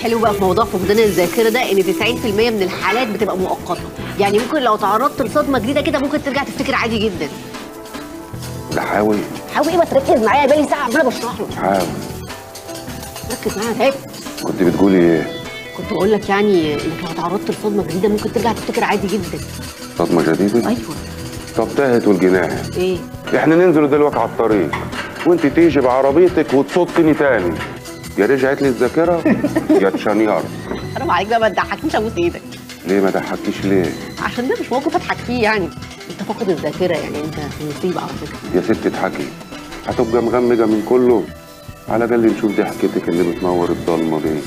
الحلو بقى في موضوع فقدان الذاكره ده ان 90% من الحالات بتبقى مؤقته، يعني ممكن لو تعرضت لصدمه جديده كده ممكن ترجع تفتكر عادي جدا. ده حاول ايه ما تركز معايا، بقالي ساعه عماله بشرح له. حاول. ركز معايا تعبت. كنت بتقولي ايه؟ كنت بقول لك يعني انك لو تعرضت لصدمه جديده ممكن ترجع تفتكر عادي جدا. صدمه جديده؟ ايوه. طب تاهت والجناح. ايه؟ احنا ننزل دلوقتي على الطريق وانت تيجي بعربيتك وتصدني تاني، يا رجعت لي الذاكره يا تشانيار. حرام عليك بقى، ما تضحكنيش، ابوس ايدك. ليه ما ضحكتيش ليه؟ عشان ده مش موقف اضحك فيه، يعني انت فاقد الذاكره، يعني انت في مصيبه على فكره. يا ست اضحكي، هتبقى مغمجه من كله، على الاقل نشوف ضحكتك اللي بتنور الضلمه دي.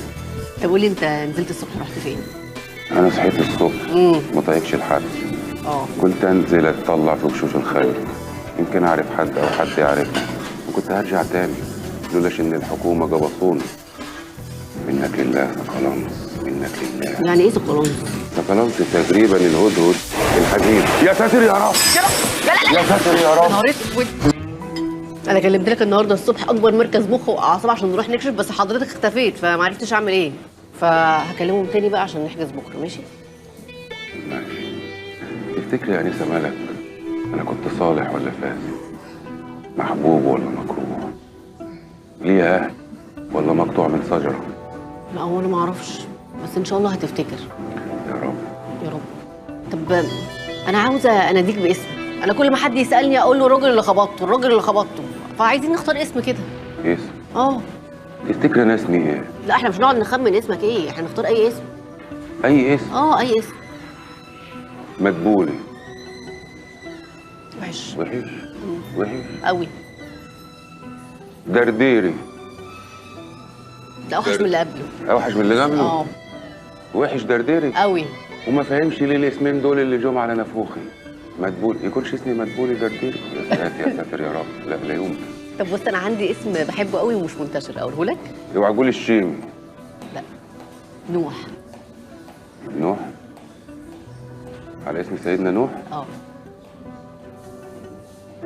طب قول لي انت نزلت الصبح رحت فين؟ انا صحيت الصبح ما طايقش لحد. قلت انزل اتطلع في وشوش الخير، يمكن اعرف حد او حد يعرفني، وكنت هرجع تاني لولاش ان الحكومه جبصوني. منك لله سقلانس، منك لله. يعني ايه سقلانس؟ سقلانس تقريبا الهدهد الحديد. يا ساتر يا رب، يا ساتر يا رب. نهار اسود. انا كلمت لك النهارده الصبح اكبر مركز مخ واعصاب عشان نروح نكشف، بس حضرتك اختفيت فما عرفتش اعمل ايه، فهكلمهم تاني بقى عشان نحجز بكره. ماشي؟ ماشي. تفتكري يا انسه مالك انا كنت صالح ولا فاسد؟ محبوب ولا مكروه؟ ليه اهل ولا مقطوع من شجره؟ لا هو انا ما اعرفش، بس ان شاء الله هتفتكر. يا رب يا رب. طب انا عاوزه اناديك باسم، انا كل ما حد يسالني اقول له الراجل اللي خبطته، الراجل اللي خبطته، فعايزين نختار اسم كده. اسم؟ تفتكري انا اسمي ايه؟ لا احنا مش نقعد نخمن اسمك ايه، احنا نختار اي اسم. اي اسم؟ اي اسم. مدبولي. وحش. وحش قوي. درديري. ده اوحش من اللي قبله. اوحش من اللي قبله؟ وحش درديري قوي. وما فهمش ليه الاسمين دول اللي جم على نافوخي. مدبول يكونش اسمي مدبولي درديري؟ يا ساتر يا ساتر يا رب، لا يمكن. طب بص انا عندي اسم بحبه قوي ومش منتشر، اقوله لك؟ اوعى تقولي الشيمي. لا. نوح. نوح؟ على اسم سيدنا نوح؟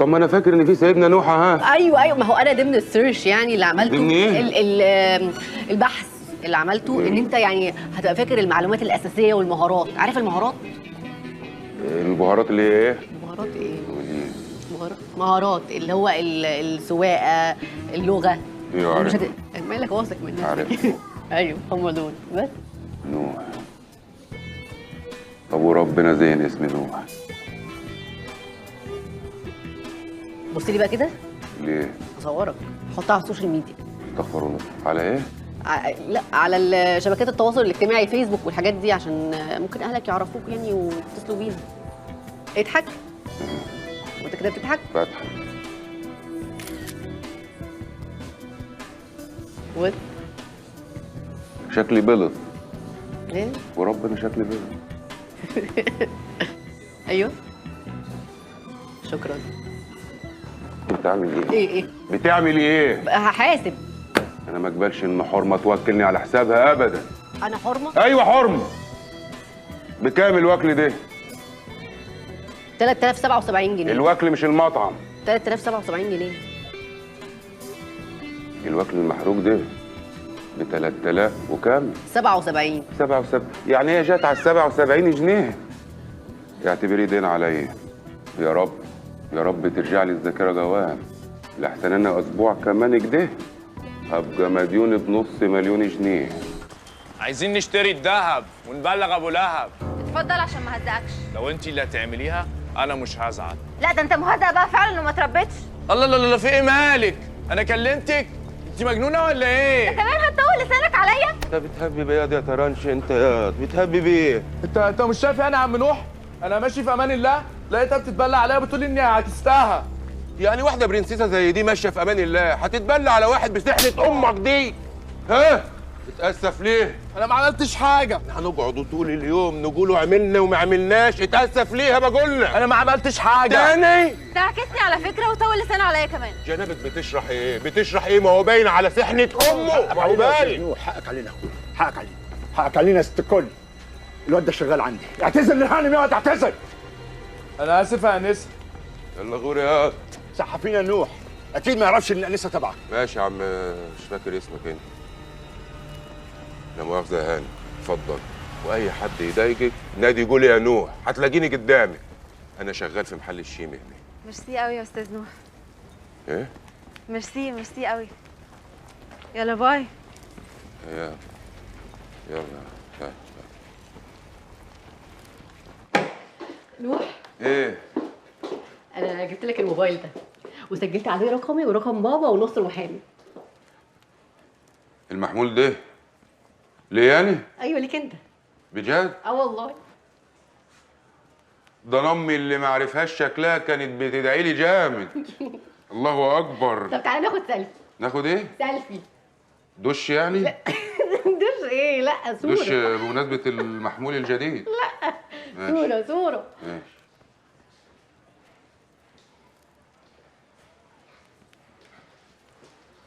طب ما انا فاكر ان في سيدنا نوح. ايوه ما هو انا ضمن السيرش يعني اللي عملته. ضمن ايه؟ البحث اللي عملته ان انت يعني هتبقى فاكر المعلومات الاساسيه والمهارات. عارف المهارات؟ البهارات اللي هي ايه؟ مهارات ايه؟ مهارات اللي هو السواقه، اللغه. ايوه عارف. مالك واثق من نفسك؟ عارف. ايوه هم دول بس. نوح. طب وربنا زين اسم نوح. بص لي بقى كده. ليه؟ اصورك احطها على السوشيال ميديا. استغفر الله. على ايه؟ لا على شبكات التواصل الاجتماعي، فيسبوك والحاجات دي، عشان ممكن اهلك يعرفوك يعني ويتصلوا بينا. اضحك. وانت كده بتضحك؟ بضحك. شكلي بلط. ايه؟ وربنا شكلي بلط. ايوه. شكرا. بتعمل ايه؟ ايه؟ بتعمل ايه؟ هحاسب. انا ما اقبلش ان حرمه توكلني على حسابها ابدا. انا حرمه؟ ايوه حرمه. بكام الوكل ده؟ 3077 جنيه. الوكل مش المطعم. 3077 جنيه. الوكل المحروق ده ب 3000 وكام؟ 77. 77 يعني هي جت على 77 جنيه. اعتبري دين عليا. يا رب يا رب ترجع لي الذاكره جوام، لحسن انا اسبوع كمان كده هبقى مديون بنص مليون جنيه. عايزين نشتري الذهب ونبلغ ابو لهب. اتفضل عشان ما هزقكش. لو انت اللي هتعمليها انا مش هزعل. لا ده انت مهزأ بقى فعلا وما تربيتش. الله لا لا في ايه مالك؟ انا كلمتك؟ انت مجنونه ولا ايه؟ انت كمان هتطول لسانك عليا؟ انت بتهبي بياض يا طرنش، انت ياض بتهبي بيه. انت مش شايف انا يا عم نوح؟ انا ماشي في امان الله لقيتها بتتبلى عليا بتقول لي اني عكستها. يعني واحده برنسيسه زي دي ماشيه في امان الله هتتبلى على واحد بسحنه امك دي؟ ها؟ اتاسف ليه؟ انا ما عملتش حاجه. هنقعد طول اليوم نقولوا عملنا وما عملناش، اتاسف ليه بقولنا؟ انا ما عملتش حاجه. تاني؟ ده عكسني على فكره وطول لسانه عليا كمان. جنابك بتشرح ايه؟ بتشرح ايه؟ ما هو باين على سحنه امه. ما هو باين. حقك علينا يا اخويا، حقك علينا، حقك علينا يا ست الكل. الواد ده شغال عندي، اعتذر للهانم يا تعتذر. انا اسف يا انسه. يلا غوري يا صحفينا نوح، اكيد ما يعرفش ان الانسه تبعك. ماشي يا عم، مش فاكر اسمك انت. لا مؤاخذه يا هاني، اتفضل. واي حد يضايقك نادي قول يا نوح، هتلاقيني قدامك. انا شغال في محل الشيمي هنا. ميرسي قوي يا استاذ نوح. ايه؟ ميرسي قوي. يلا باي. يلا يلا. نوح، ايه؟ انا جبت لك الموبايل ده وسجلت عليه رقمي ورقم بابا ونص المحامي. المحمول ده ليه يعني؟ ايوه ليك انت. بجد؟ اه والله. ده انا امي اللي ما عرفهاش شكلها كانت بتدعي لي جامد. الله اكبر. طب تعالى ناخد سيلفي. ناخد ايه؟ سيلفي. دش يعني؟ لا دش ايه؟ لا صورة. دش بمناسبة المحمول الجديد. لا ماشي. صورة. ماشي.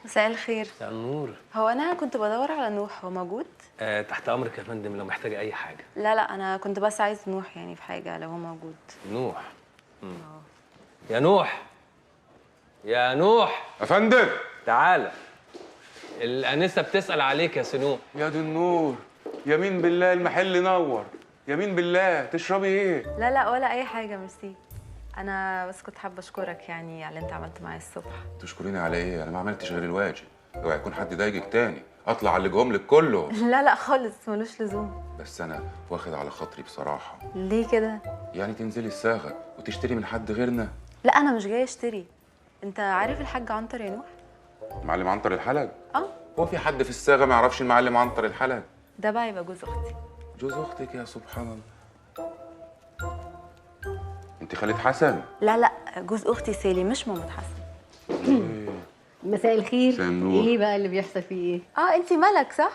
مساء الخير. مساء النور. هو انا كنت بدور على نوح، هو موجود؟ تحت امرك يا فندم لو محتاجه اي حاجه. لا انا كنت بس عايز نوح يعني في حاجه لو هو موجود. نوح. يا نوح، يا نوح يا فندم. تعالى، الانسه بتسال عليك يا سنوح. يا دي النور، يمين بالله المحل نور، يمين بالله. تشربي ايه؟ لا ولا اي حاجه، ميرسي. انا بس كنت حابه اشكرك يعني على اللي انت عملته معايا الصبح. تشكريني على ايه؟ انا ما عملتش غير الواجب. اوعى يكون حد ضايقك تاني اطلع على اللي جوهم لك كله. لا خالص، ملوش لزوم. بس انا واخد على خاطري بصراحه. ليه كده؟ يعني تنزلي الصاغه وتشتري من حد غيرنا؟ لا انا مش جايه اشتري. انت عارف الحاج عنتر يا نوح؟ معلم عنتر الحلق؟ اه. هو في حد في الصاغه ما يعرفش المعلم عنتر الحلق؟ ده بقى يبقى جوز اختي. جوز اختك؟ يا سبحان الله. انت خالة حسن؟ لا جوز اختي سالي، مش مامة حسن. مساء الخير. مساء النور. ايه بقى اللي بيحصل فيه ايه؟ انت ملك صح؟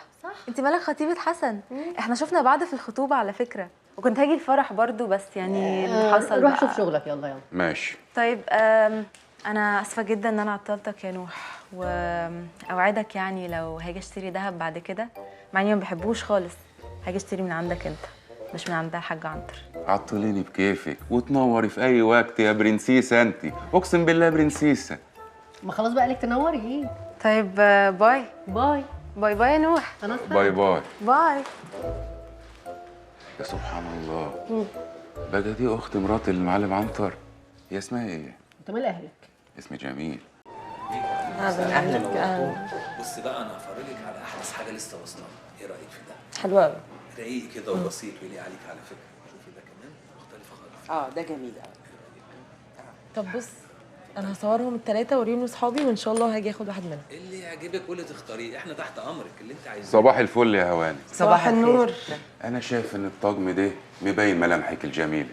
انت ملك خطيبة حسن. احنا شفنا بعض في الخطوبة على فكرة، وكنت هاجي الفرح برضو بس يعني اللي حصل روح بقى. شوف شغلك. يلا ماشي. طيب انا اسفة جدا ان انا عطلتك يا نوح، واوعدك يعني لو هاجي اشتري دهب بعد كده، مع اني ما بحبوش خالص، هاجي اشتري من عندك انت مش من عند الحاج عنتر. عطليني بكيفك وتنوري في اي وقت يا برنسيسه. انت اقسم بالله برنسيسه. ما خلاص بقى لك تنوري ايه؟ طيب باي باي. باي يا نوح. خلاص باي باي. باي. يا سبحان الله. بقى دي اخت مرات المعلم عنتر. هي اسمها ايه؟ انت مال اهلك؟ اسم جميل. اهلا وسهلا. بص بقى انا هفرجك على احدث حاجه لسه واصله. ايه رايك في ده؟ حلو قوي. رقيق كده وبسيط ويليق عليك على فكره. شوفي ده كمان مختلفه خالص. ده جميل قوي. طب بص، انا هصورهم الثلاثه واوريهم لاصحابي وان شاء الله هاجي اخد واحد منهم. اللي يعجبك واللي تختاريه، احنا تحت امرك اللي انت عايزاه. صباح الفل يا هواني. صباح النور. انا شايف ان الطقم ده مبين ملامحك الجميله.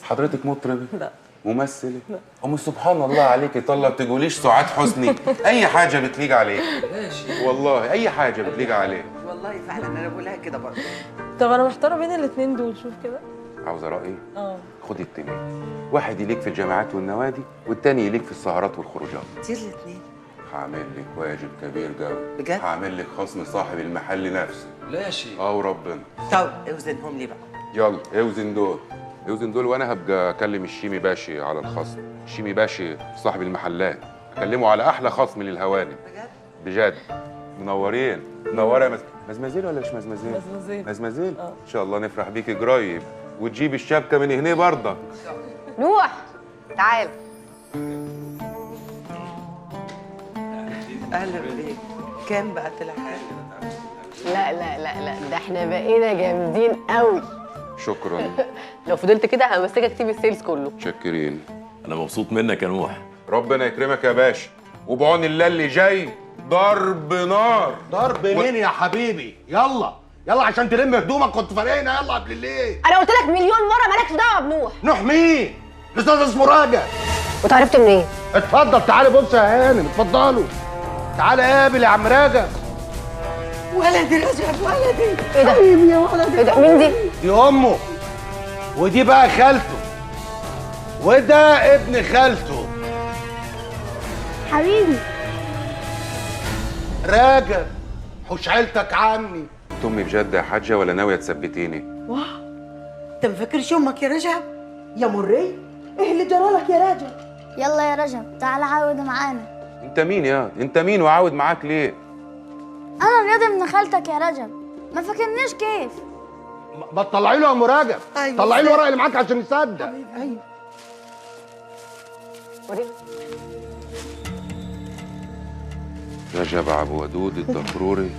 حضرتك مطربه؟ لا. ممثله؟ ام سبحان الله عليكي طلع بتقوليش سعاد حسني. اي حاجه بتليق عليه. ماشي والله اي حاجه بتليق عليه. والله فعلا انا بقولها كده برضه. طب انا محتاره بين الاثنين دول، شوف كده. عاوزه رايي؟ خدي التنين. واحد يليك في الجامعات والنوادي والتاني يليك في السهرات والخروجات. كتير الاثنين. هعمل لك واجب كبير قوي. بجد؟ هعمل لك خصم صاحب المحل نفسه. لا يا شيخ. وربنا. طب اوزنهم لي بقى. يلا اوزن دول. اوزن دول وانا هبقى اكلم الشيمي باشي على الخصم. الشيمي باشي صاحب المحلات، اكلمه على احلى خصم للهوانم. بجد؟ بجد. منورين. منوره يا مزمزيل ولا مش مزمزيل؟ مزمزيل. مزمزيل؟ ان شاء الله نفرح بيكي قريب وتجيب الشبكه من هنا برضه. نوح تعال. اهلا بيك. كام بقى طلع حاجه؟ لا ده احنا بقينا جامدين قوي. شكرا. لو فضلت كده همسكك تيم السيلز كله. متشكرين. انا مبسوط منك يا نوح. ربنا يكرمك يا باشا، وبعون الله اللي جاي ضرب نار. ضرب مين يا حبيبي؟ يلا عشان تلم هدومك، كنت فارقنا. يلا قبل الليل. انا قلت لك مليون مره مالكش دعوه بنوح. نوح مين؟ الاستاذ اسمه راجع. وتعرفت منين؟ اتفضل تعالى بص يا هانم، اتفضلوا. تعالى قابل يا عم راجع. ولدي رجب ولدي. ايه ده؟ حبيبي يا ولدي. ايه ده؟ مين دي؟ دي امه، ودي بقى خالته، وده ابن خالته. حبيبي. راجع حوش عيلتك عني. امي بجد يا حاجه ولا ناويه تثبتيني؟ انت ما فاكرش امك يا رجب؟ يا مري، ايه اللي جرالك يا رجب؟ يلا يا رجب تعال عاود معانا. انت مين يا؟ انت مين وعاود معاك ليه؟ انا رياض ابن خالتك يا رجب. ما فاكرنيش كيف؟ ما تطلعي له يا ام رجب. أيوة. طلعي له الورق اللي معاك عشان يصدق. ايوه رجب عبد ودود الدكروري.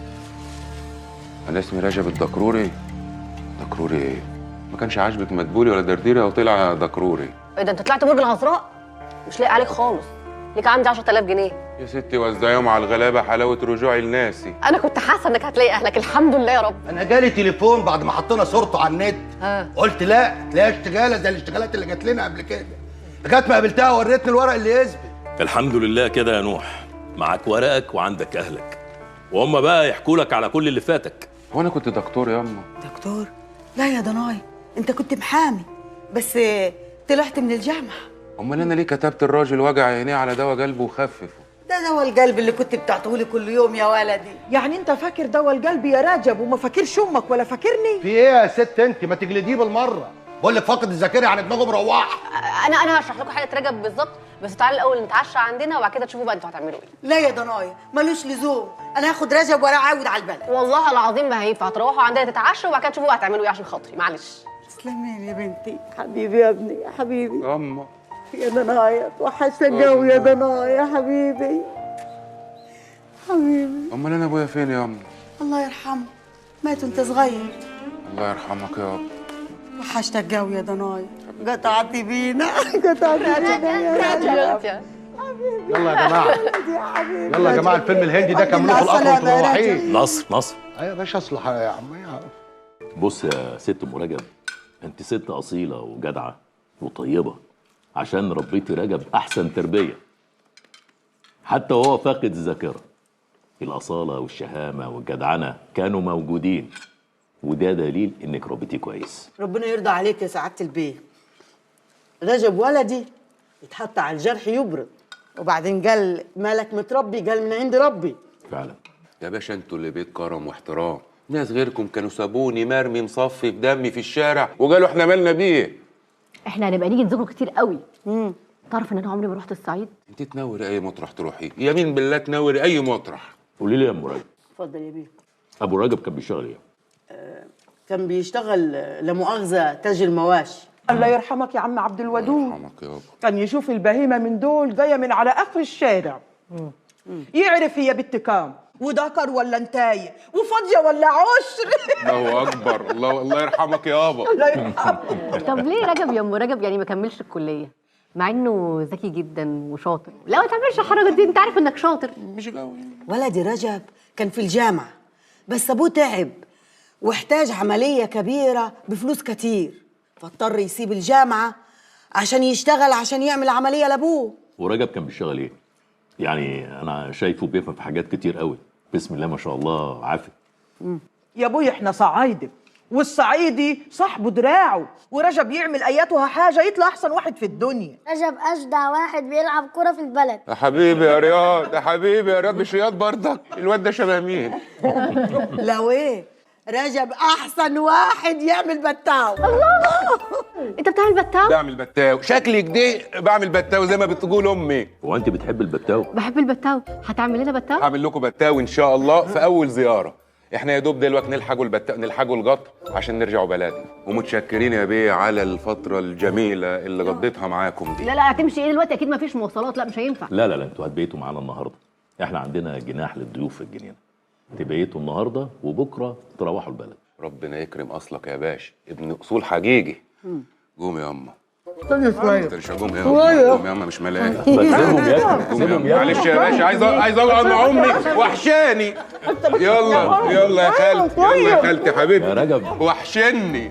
انا اسمي رجب الدكروري. دكروري ايه؟ ما كانش عاجبك مدبولي ولا درديري او طلع دكروري؟ ايه ده انت طلعت برج العذراء؟ مش لاقي عليك خالص. ليك عندي 10000 جنيه. يا ستي وزعيهم على الغلابه حلاوه رجوعي لناسي. انا كنت حاسه انك هتلاقي اهلك، الحمد لله يا رب. انا جالي تليفون بعد ما حطينا صورته على النت. قلت لا تلاقيها اشتغاله زي الاشتغالات اللي جات لنا قبل كده. لغايه ما قابلتها ووريتني الورق اللي يثبت. الحمد لله كده يا نوح، معاك ورقك وعندك اهلك، وهم بقى يحكوا لك على كل اللي فاتك. هو انا كنت دكتور يا اما؟ دكتور؟ لا يا ضناي، انت كنت محامي بس طلعت من الجامعه. امال انا ليه كتبت الراجل وجع عينيه على دواء قلبه وخففه؟ ده دواء القلب اللي كنت بتعطيهولي كل يوم يا ولدي. يعني انت فاكر دواء القلب يا رجب وما فاكرش امك ولا فاكرني؟ في ايه يا ست انت؟ ما تجلديه بالمره. بقول لك فاقد الذاكره يعني دماغه مروحه. انا هشرح لكم حاله رجب بالظبط، بس تعالوا الاول نتعشى عندنا وبعد كده تشوفوا بقى انتوا هتعملوا ايه. لا يا ضنايا ملوش لزوم، انا هاخد رجب واروح اعود على البلد. والله العظيم ما هينفع، تروحوا عندنا تتعشوا وبعد كده تشوفوا بقى هتعملوا ايه عشان خاطري، معلش. تسلمي يا بنتي. حبيبي يا ابني يا حبيبي. اما يا ضنايا وحشتك قوي يا ضنايا يا حبيبي. حبيبي. امال انا ابويا فين يا اما؟ الله يرحمه، مات وانت صغير. الله يرحمك يا ابا. وحشتك قوي يا ضنايا. قطعتي بينا قطعتي بينا يا رجب. يلا يا جماعه يلا يا جماعه، الفيلم الهندي ده كملوه في القطر وانتوا مروحين. نصر ايوه يا باشا اصلح يا عم. بص يا ست ام رجب، انت ست اصيله وجدعه وطيبه، عشان ربيتي رجب احسن تربيه حتى وهو فاقد الذاكره. الاصاله والشهامه والجدعنه كانوا موجودين، وده دليل انك ربيتيه كويس. ربنا يرضى عليك يا سعاده البيه. رجب ولدي يتحط على الجرح يبرد، وبعدين قال مالك متربي؟ قال من عند ربي. فعلا يا باشا انتوا اللي بيت كرم واحترام. ناس غيركم كانوا سابوني مرمي مصفي بدمي في الشارع وقالوا احنا مالنا بيه. احنا هنبقى نيجي نزوركم كتير قوي. تعرف ان انا عمري ما رحت الصعيد؟ انت تنوري اي مطرح تروحي، يمين بالله تنوري اي مطرح. قولي لي يا ام رجب، اتفضل يا بيه. ابو رجب كان بيشتغل ايه؟ كان بيشتغل لا مؤاخذه تاجر مواشي. الله يرحمك يا عم عبد الودود. الله يرحمك يابا. كان يشوف البهيمه من دول جايه من على اخر الشارع، يعرف هي بنت كام وذكر ولا انتايه وفاضيه ولا عشر. الله اكبر. الله يرحمك يابا. الله يرحمك. طب ليه رجب يا ام رجب يعني ما كملش الكليه؟ مع انه ذكي جدا وشاطر. لا ما تعملش الحركه دي، انت عارف انك شاطر. مش قوي. ولدي رجب كان في الجامعه بس ابوه تعب واحتاج عمليه كبيره بفلوس كتير، فاضطر يسيب الجامعه عشان يشتغل عشان يعمل عمليه لابوه. ورجب كان بيشتغل ايه؟ يعني انا شايفه بيفهم في حاجات كتير قوي، بسم الله ما شاء الله عافي. يا ابوي احنا صعايده، والصعيدي صاحبه دراعه، ورجب يعمل اياتها حاجه يطلع احسن واحد في الدنيا. رجب أجدع واحد بيلعب كرة في البلد. يا حبيبي يا رياض، يا حبيبي يا رياض. مش رياض برضك؟ الواد ده شبه مين؟ لو ايه رجب احسن واحد يعمل بتاو. الله، انت بتعمل بتاو؟ بعمل بتاو. شكلي كده بعمل بتاو زي ما بتقول امي. هو انت بتحب البتاو؟ بحب البتاو. هتعمل لنا بتاو؟ هعمل لكم بتاو ان شاء الله في اول زياره. احنا يا دوب دلوقتي نلحقوا القطر عشان نرجعوا بلدنا، ومتشكرين يا بيه على الفتره الجميله اللي قضيتها معاكم دي. لا هتمشي ايه دلوقتي؟ اكيد ما فيش مواصلات. لا مش هينفع. لا انتوا هتبيتوا معانا النهارده، احنا عندنا جناح للضيوف في الجنينه. تبيتوا النهارده وبكره تروحوا البلد. ربنا يكرم اصلك يا باشا، ابن اصول حقيقي. قوم يا اما. استنى شويه. انت قوم يا اما. قوم يا اما مش ملاك. سيبهم ياكلوا. معلش يا باشا، عايز اقعد مع امي وحشاني. يلا يا خالتي، يلا يا خالتي حبيبتي يا رجب وحشني.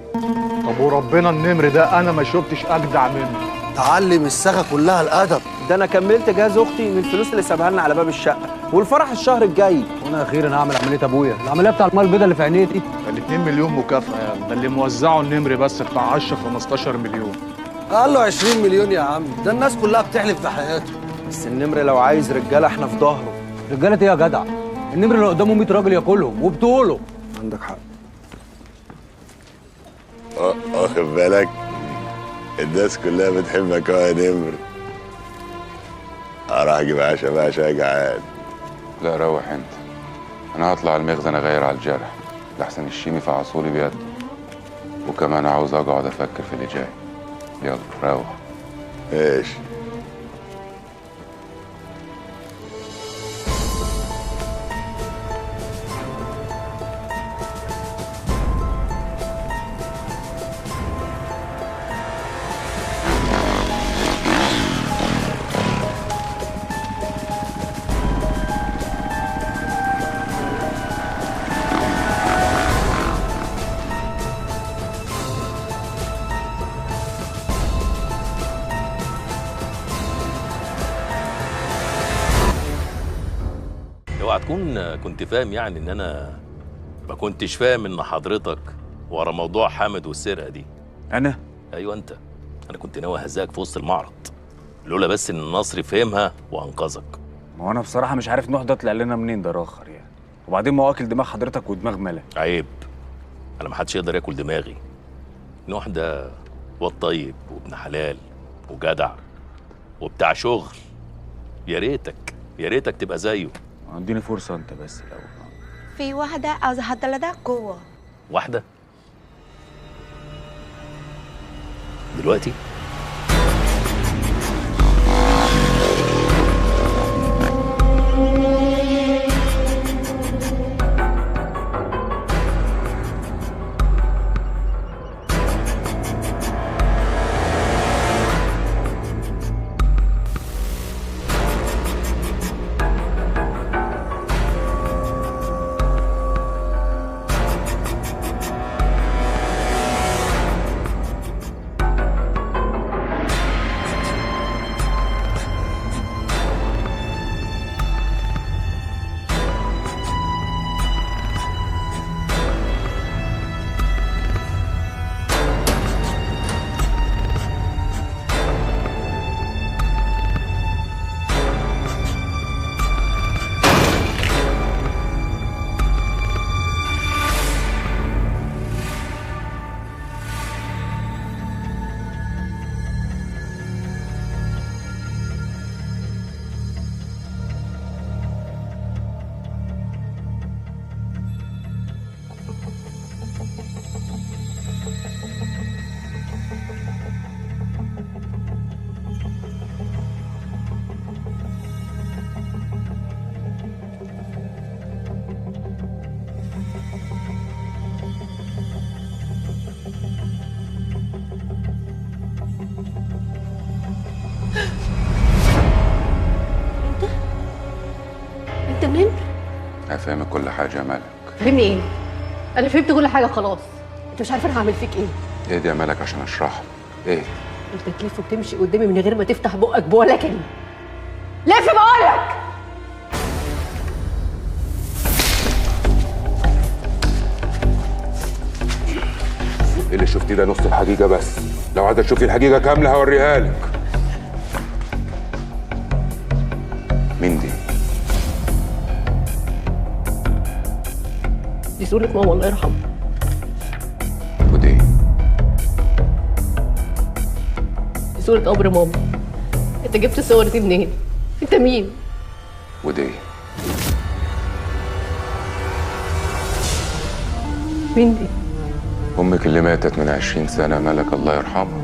طب وربنا النمر ده انا ما شفتش اجدع منه. تعلم الساغه كلها الادب. ده انا كملت جهاز اختي من الفلوس اللي سابها لنا على باب الشقه، والفرح الشهر الجاي. وانا اخيرا هعمل عمليه ابويا، العمليه بتاع المال البيضاء اللي في عينيه دي. ده 2 مليون مكافاه، ده اللي موزعه النمر بس بتاع 10-15 مليون. قال له 20 مليون يا عم، ده الناس كلها بتحلف في حياته. بس النمر لو عايز رجاله احنا في ظهره. رجاله ايه يا جدع؟ النمر اللي قدامه 100 راجل ياكلهم وبطوله. عندك حق. واخد بالك؟ الناس كلها بتحبك يا نمر. اروح اجيب عشا بقى عشان جعان. لا روح انت، انا هطلع المخزن اغير على الجرح. لحسن الشيمي في عصوري بيده، وكمان عاوز اقعد افكر في اللي جاي. يلا روح. ماشي. اوعى تكون كنت فاهم يعني ان انا ما كنتش فاهم ان حضرتك ورا موضوع حامد والسرقه دي. انا؟ ايوه انت. انا كنت ناوي اهزاك في وسط المعرض لولا بس ان النصري فهمها وانقذك. ما هو انا بصراحه مش عارف نوح ده طلع لنا منين ده راخر يعني. وبعدين ما هو واكل دماغ حضرتك ودماغ ملك. عيب. انا ما حدش يقدر ياكل دماغي. نوح ده واد طيب وابن حلال وجدع وبتاع شغل. يا ريتك تبقى زيه. اديني فرصه انت بس الاول. في واحدة عاوزة حد لدى جوه. واحده؟ دلوقتي؟ انت منين؟ هفهمك كل حاجه يا ملك. فهمني ايه؟ انا فهمت كل حاجه خلاص. انت مش عارف انا هعمل فيك ايه. ايه دي يا ملك عشان اشرح. ايه؟ انت تلف وتمشي قدامي من غير ما تفتح بقك بولا كلمه. لف بقولك. اللي شفتيه ده نص الحقيقه بس، لو عايزه تشوفي الحقيقه كامله هوريها لك. مين دي؟ دي صورة ماما الله يرحمها. ودي؟ دي صورة قبر ماما. انت جبت الصور دي منين؟ انت مين؟ ودي؟ مين دي؟ امك اللي ماتت من 20 سنه ملك الله يرحمها.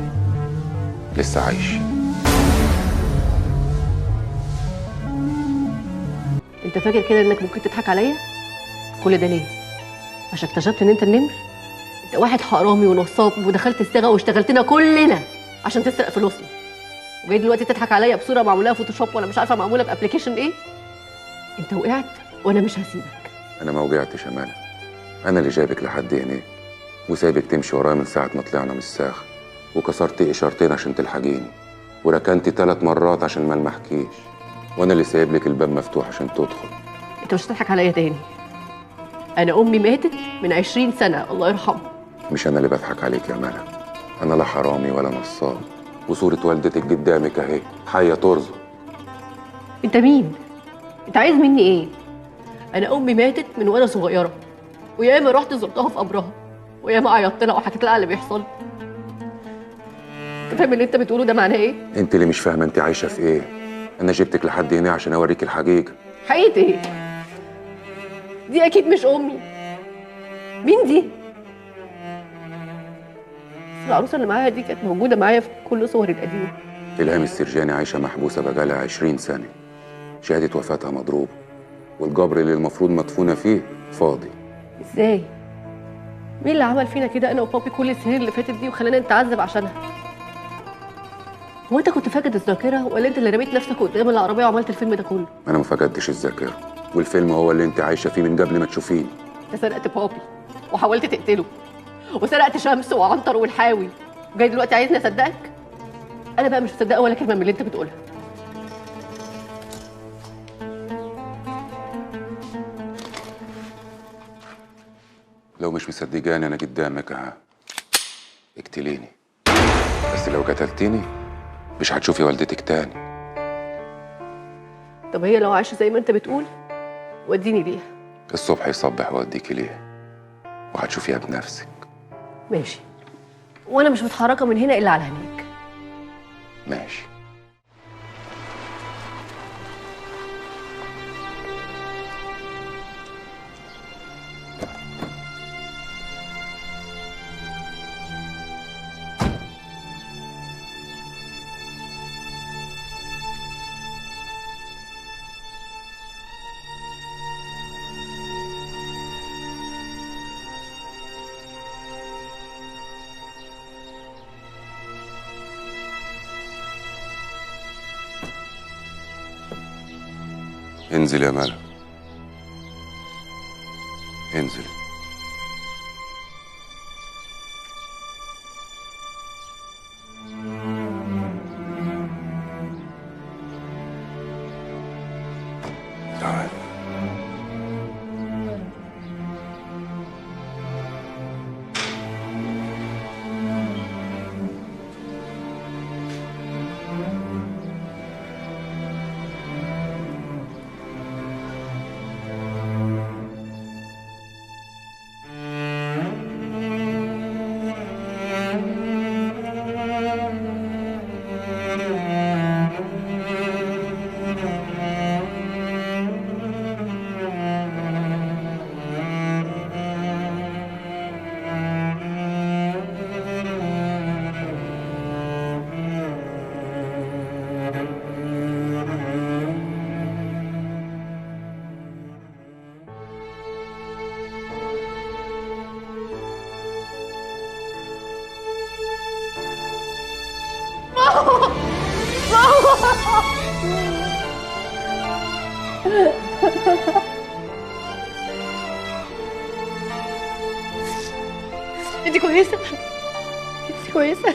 لسه عايشه. انت فاكر كده انك ممكن تضحك عليا؟ كل ده ليه؟ عشان اكتشفت ان انت النمر؟ انت واحد حرامي ونصاب ودخلت الصاغه واشتغلتنا كلنا عشان تسرق فلوسنا. وجاي دلوقتي تضحك عليا بصوره معموله فوتوشوب ولا مش عارفه معموله بابلكيشن ايه؟ انت وقعت وانا مش هسيبك. انا ما وجعتش يا ملك. انا اللي جايبك لحد هنا وسايبك تمشي ورايا من ساعه ما طلعنا من الساخ، وكسرت اشارتين عشان تلحقيني، وركنت 3 مرات عشان ما المحكيش، وانا اللي سايب لك الباب مفتوح عشان تدخل. انت مش هتضحك عليا تاني. انا امي ماتت من 20 سنه الله يرحمها. مش انا اللي بضحك عليك يا ملك. انا لا حرامي ولا نصاب، وصوره والدتك قدامك اهي حيه ترزق. انت مين؟ انت عايز مني ايه؟ انا امي ماتت من وانا صغيره، وياما رحت زرتها في قبرها، وياما عيطت لها وحكيت لها على اللي بيحصل. انت فاهم اللي انت بتقوله ده معناه ايه؟ انت اللي مش فاهمه انت عايشه في ايه. انا جبتك لحد هنا عشان اوريك الحقيقه. حقيقة ايه؟ دي اكيد مش امي. مين دي؟ العروسه اللي معايا دي كانت موجوده معايا في كل صوري القديمه. إلهام السرجاني عايشة محبوسة بقالها 20 سنة. شهادة وفاتها مضروبة، والقبر اللي المفروض مدفونة فيه فاضي. ازاي؟ مين اللي عمل فينا كده انا وبابي كل السنين اللي فاتت دي وخلانا نتعذب عشانها؟ هو انت كنت فاقد الذاكره ولا انت اللي رميت نفسك قدام العربيه وعملت الفيلم ده كله؟ أنا ما فقدتش الذاكرة، والفيلم هو اللي أنت عايشة فيه من قبل ما تشوفيني. انت سرقت بابي وحاولت تقتله، وسرقت شمس وعنتر والحاوي، وجاي دلوقتي عايزني اصدقك؟ انا بقى مش مصدقه ولا كلمه من اللي انت بتقولها. لو مش مصدقاني أنا قدامك أهو، اقتليني، بس لو قتلتيني مش هتشوفي والدتك تاني. طب هي لو عايشه زي ما انت بتقول وديني ليها. الصبح يصبح وأوديكي ليها وهتشوفيها بنفسك. ماشي، وانا مش متحركه من هنا الا على هناك. ماشي. انزل يا ملا، انزل. تعال. انت كويسه؟ انت كويسه؟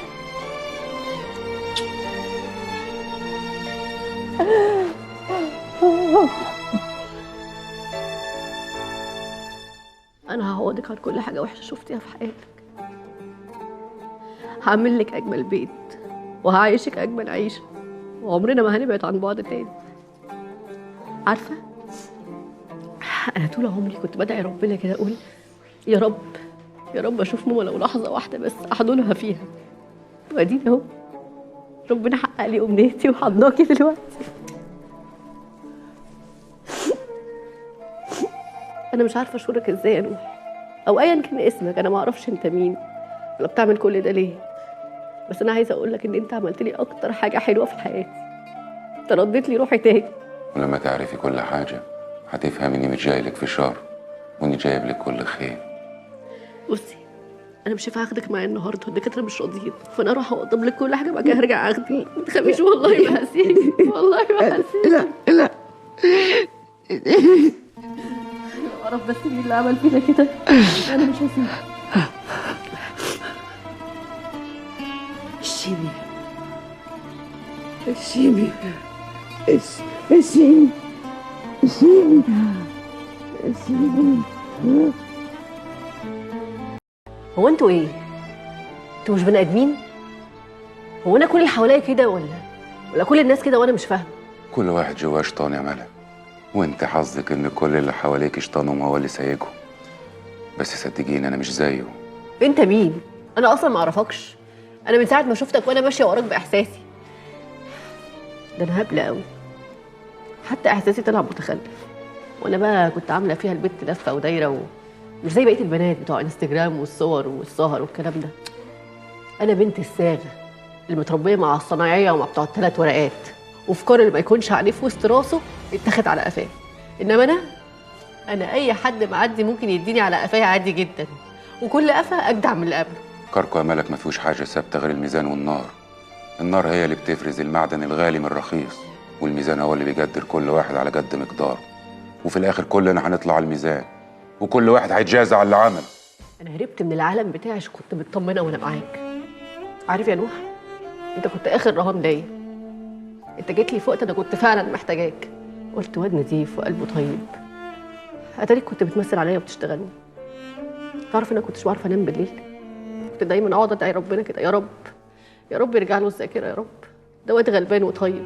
انا هعوضك عن كل حاجه وحشه شفتيها في حياتك. هعمل لك اجمل بيت وهعيشك اجمل عيشه، وعمرنا ما هنبعد عن بعض تاني. عارفه، انا طول عمري كنت بدعي ربنا كده، اقول يا رب يا رب اشوف ماما لو لحظه واحده بس احضنها فيها. واديني اهو ربنا حقق لي امنيتي وحضناكي دلوقتي. انا مش عارفه اشكرك ازاي يا نوح، او ايا كان اسمك، انا ما اعرفش انت مين ولا بتعمل كل ده ليه، بس انا عايزه اقول لك ان انت عملت لي اكتر حاجه حلوه في حياتي. انت رديت لي روحي تاني. ولما تعرفي كل حاجه هتفهمي اني مش جاي لك في شر، واني جايب لك كل خير. بصي، انا مش هينفع اخدك معايا النهارده، الدكاتره مش راضيين، فانا اروح اوضب لك كل حاجه، بعد كده هرجع اخدك. ما تخافيش والله ما هسيبك، والله ما هسيبك. لا اعرف بس مين اللي عمل فينا كده، انا مش هسيبك. الشيمي الشيمي الشيمي الشيمي الشيمي. هو انتوا ايه؟ انتوا مش بني ادمين؟ هو انا كل اللي حواليا كده ولا كل الناس كده وانا مش فاهمه؟ كل واحد جواه شيطان يا ملا، وانت حظك ان كل اللي حواليك شيطانهم هو اللي سايقهم. بس صدقيني انا مش زيه. انت مين؟ انا اصلا ما اعرفكش. انا من ساعه ما شفتك وانا ماشيه وراك باحساسي. ده انا هبله قوي، حتى احساسي طلع متخلف. وانا بقى كنت عامله فيها البت لفه ودايره مش زي بقيه البنات بتوع انستجرام والصور والسهر والكلام ده. انا بنت الصاغه اللي متربيه مع الصنايعيه ومع بتوع الثلاث ورقات، وفكار اللي ما يكونش عليه في وسط راسه يتاخد على قفاه. انما انا اي حد معدي ممكن يديني على قفايا عادي جدا، وكل قفا اجدع من اللي قبله. كركو يا ملك ما فيهوش حاجه ثابته غير الميزان والنار. النار هي اللي بتفرز المعدن الغالي من الرخيص، والميزان هو اللي بيقدر كل واحد على قد مقداره، وفي الاخر كلنا هنطلع على الميزان، وكل واحد هيتجازى على اللي عمل. انا هربت من العالم بتاعي عشان كنت مطمنه وانا معاك. عارف يا نوح، انت كنت اخر رهان ليا. انت جيت لي في وقت انا كنت فعلا محتاجاك. قلت واد نضيف وقلبه طيب. اتاريك كنت بتمثل عليا وبتشتغلني. تعرف انا كنتش بعرف انام بالليل. كنت دايما اقعد ادعي ربنا كده، يا رب يا رب يرجع له الذاكره، يا رب ده واد غلبان وطيب.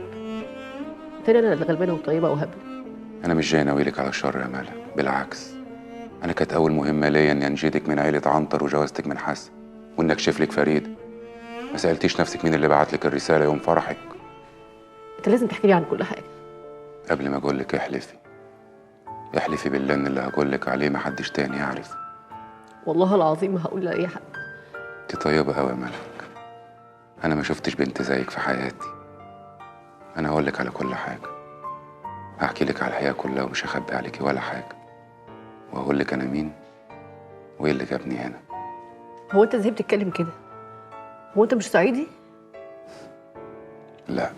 تاني انا اللي غلبانه وطيبه وهبله. انا مش جاي ناويلك على الشر يا ملك، بالعكس. انا كانت اول مهمه ليا اني انجدك من عيله عنتر وجوازتك من حسن، وان اكشف لك فريد. ما سالتيش نفسك مين اللي بعت لك الرساله يوم فرحك؟ انت لازم تحكي لي عن كل حاجه. قبل ما اقول لك احلفي، احلفي بالله ان اللي هقول لك عليه ما حدش تاني يعرف. والله العظيم هقول لاي حد. انت طيبه قوي يا ملك. انا ما شفتش بنت زيك في حياتي. انا هقول لك على كل حاجه، هحكي لك على الحياه كلها ومش هخبي عليكي ولا حاجه، وهقول لك انا مين وايه اللي جابني هنا. هو انت ازاي بتتكلم كده؟ هو انت مش صعيدي؟ لا